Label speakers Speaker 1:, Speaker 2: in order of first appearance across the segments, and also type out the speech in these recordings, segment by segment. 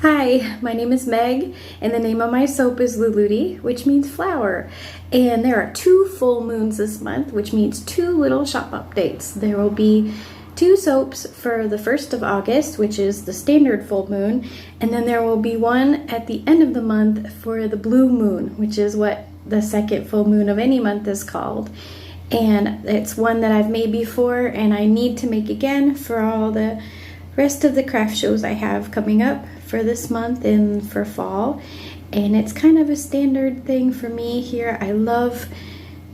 Speaker 1: Hi, my name is Meg, and the name of my soap is Luludi, which means flower. And there are 2 full moons this month, which means 2 little shop updates. There will be 2 soaps for the 1st of August, which is the standard full moon, and then there will be one at the end of the month for the blue moon, which is what the second full moon of any month is called. And it's one that I've made before, and I need to make again for all the rest of the craft shows I have coming up for this month and for fall. And it's kind of a standard thing for me here. I love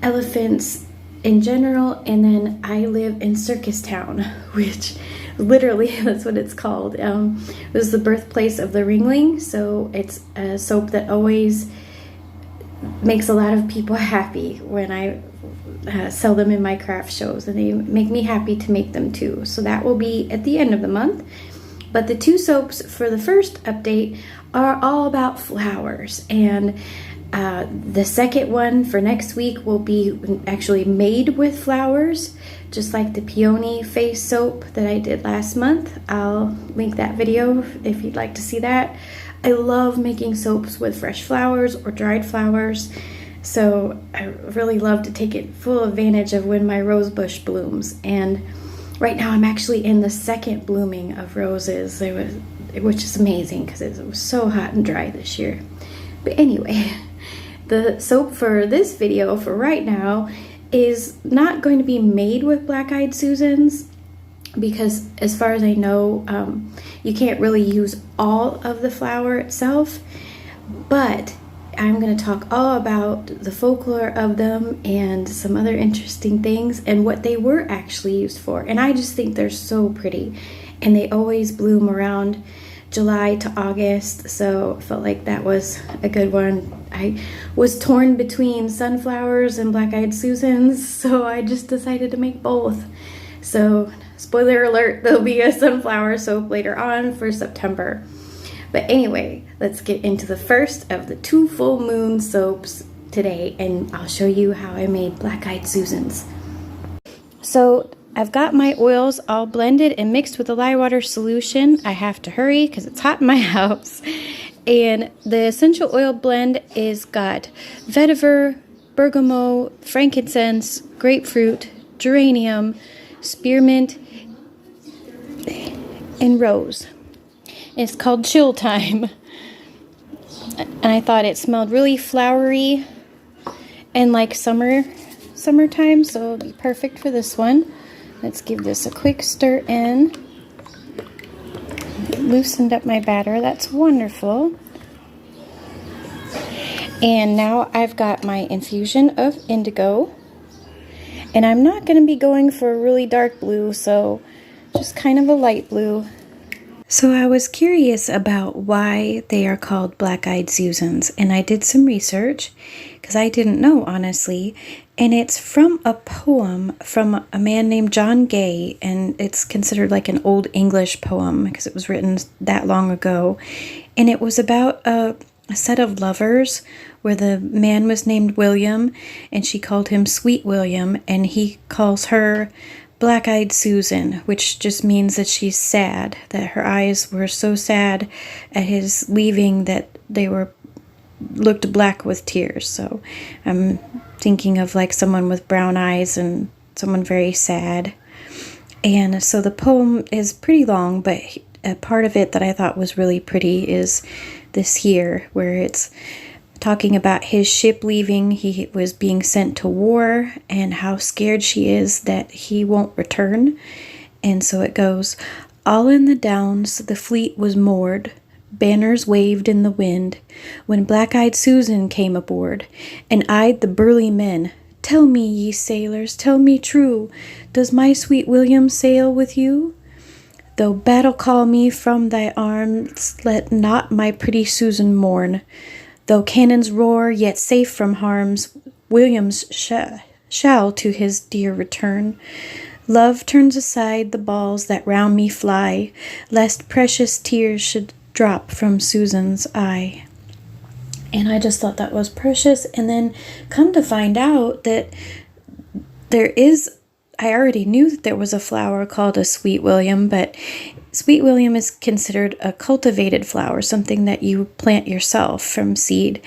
Speaker 1: elephants in general, and then I live in Circus Town, which literally that's what it's called. It was the birthplace of the Ringling, so it's a soap that always makes a lot of people happy when I sell them in my craft shows, and they make me happy to make them too. So that will be at the end of the month. But the 2 soaps for the first update are all about flowers, and the second one for next week will be actually made with flowers, just like the peony face soap that I did last month. I'll link that video if you'd like to see that. I love making soaps with fresh flowers or dried flowers, so I really love to take it full advantage of when my rose bush blooms. And right now I'm actually in the second blooming of roses, which is amazing because it was so hot and dry this year. But anyway, the soap for this video for right now is not going to be made with black-eyed Susans, because as far as I know, you can't really use all of the flower itself, but I'm going to talk all about the folklore of them and some other interesting things and what they were actually used for. And I just think they're so pretty, and they always bloom around July to August, so I felt like that was a good one. I was torn between sunflowers and black-eyed Susans, so I just decided to make both. So spoiler alert, there'll be a sunflower soap later on for September. But anyway, let's get into the first of the 2 full moon soaps today, and I'll show you how I made black-eyed Susans. So I've got my oils all blended and mixed with the lye water solution. I have to hurry because it's hot in my house. And the essential oil blend is got vetiver, bergamot, frankincense, grapefruit, geranium, spearmint, and rose. It's called Chill Time. And I thought it smelled really flowery and like summertime, so it'll be perfect for this one. Let's give this a quick stir in. It loosened up my batter. That's wonderful. And now I've got my infusion of indigo. And I'm not going to be going for a really dark blue, so just kind of a light blue. So I was curious about why they are called black-eyed Susans, and I did some research because I didn't know, honestly. And it's from a poem from a man named John Gay, and it's considered like an old English poem because it was written that long ago. And it was about a set of lovers where the man was named William, and she called him Sweet William, and he calls her Black-eyed Susan, which just means that she's sad, that her eyes were so sad at his leaving that they looked black with tears. So I'm thinking of like someone with brown eyes and someone very sad. And so the poem is pretty long, but a part of it that I thought was really pretty is this here, where it's talking about his ship leaving. He was being sent to war and how scared she is that he won't return. And so it goes, all in the downs the fleet was moored, banners waved in the wind, when black-eyed Susan came aboard and eyed the burly men. Tell me, ye sailors, tell me true, does my sweet William sail with you? Though battle call me from thy arms, let not my pretty Susan mourn. Though cannons roar, yet safe from harms, Williams shall to his dear return. Love turns aside the balls that round me fly, lest precious tears should drop from Susan's eye. And I just thought that was precious. And then come to find out that there is, I already knew that there was a flower called a Sweet William, but Sweet William is considered a cultivated flower, something that you plant yourself from seed.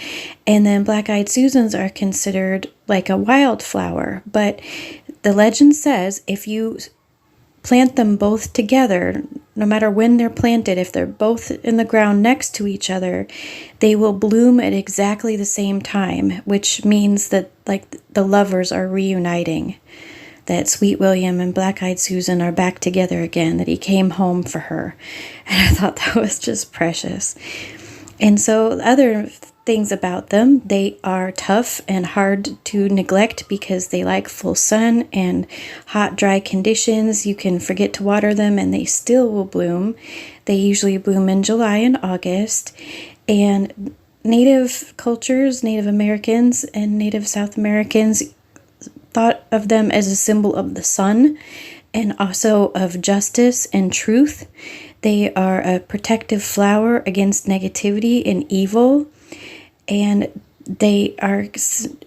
Speaker 1: And then black-eyed Susans are considered like a wildflower. But the legend says if you plant them both together, no matter when they're planted, if they're both in the ground next to each other, they will bloom at exactly the same time, which means that like the lovers are reuniting. That Sweet William and Black-eyed Susan are back together again, that he came home for her. And I thought that was just precious. And so other things about them, they are tough and hard to neglect because they like full sun and hot, dry conditions. You can forget to water them and they still will bloom. They usually bloom in July and August. And Native cultures, Native Americans and Native South Americans thought of them as a symbol of the sun and also of justice and truth. They are a protective flower against negativity and evil. And they are,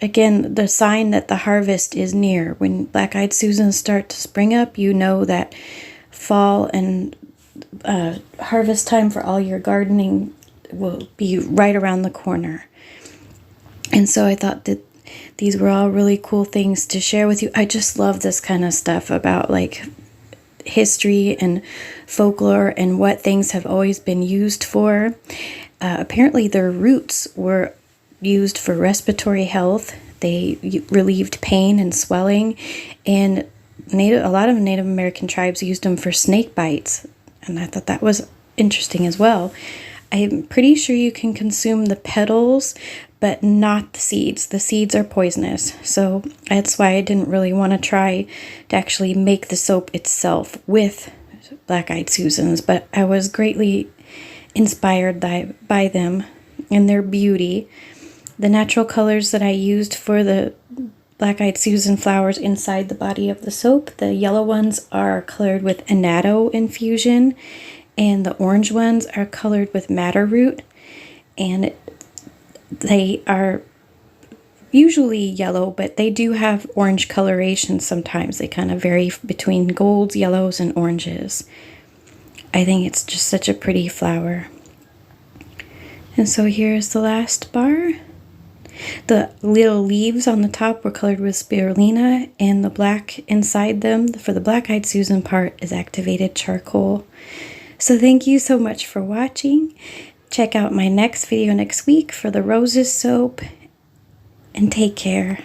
Speaker 1: again, the sign that the harvest is near. When black-eyed Susans start to spring up, you know that fall and harvest time for all your gardening will be right around the corner. And so I thought that these were all really cool things to share with you. I just love this kind of stuff about like history and folklore and what things have always been used for. Apparently their roots were used for respiratory health. They relieved pain and swelling, and a lot of Native American tribes used them for snake bites, and I thought that was interesting as well. I'm pretty sure you can consume the petals, but not the seeds. The seeds are poisonous, so that's why I didn't really want to try to actually make the soap itself with Black-eyed Susans, but I was greatly inspired by them and their beauty. The natural colors that I used for the Black-eyed Susan flowers inside the body of the soap, the yellow ones are colored with annatto infusion, and the orange ones are colored with madder root, and they are usually yellow, but they do have orange coloration sometimes. They kind of vary between golds, yellows, and oranges. I think it's just such a pretty flower. And so here's the last bar. The little leaves on the top were colored with spirulina, and the black inside them for the Black-eyed Susan part is activated charcoal. So thank you so much for watching. Check out my next video next week for the roses soap, and take care.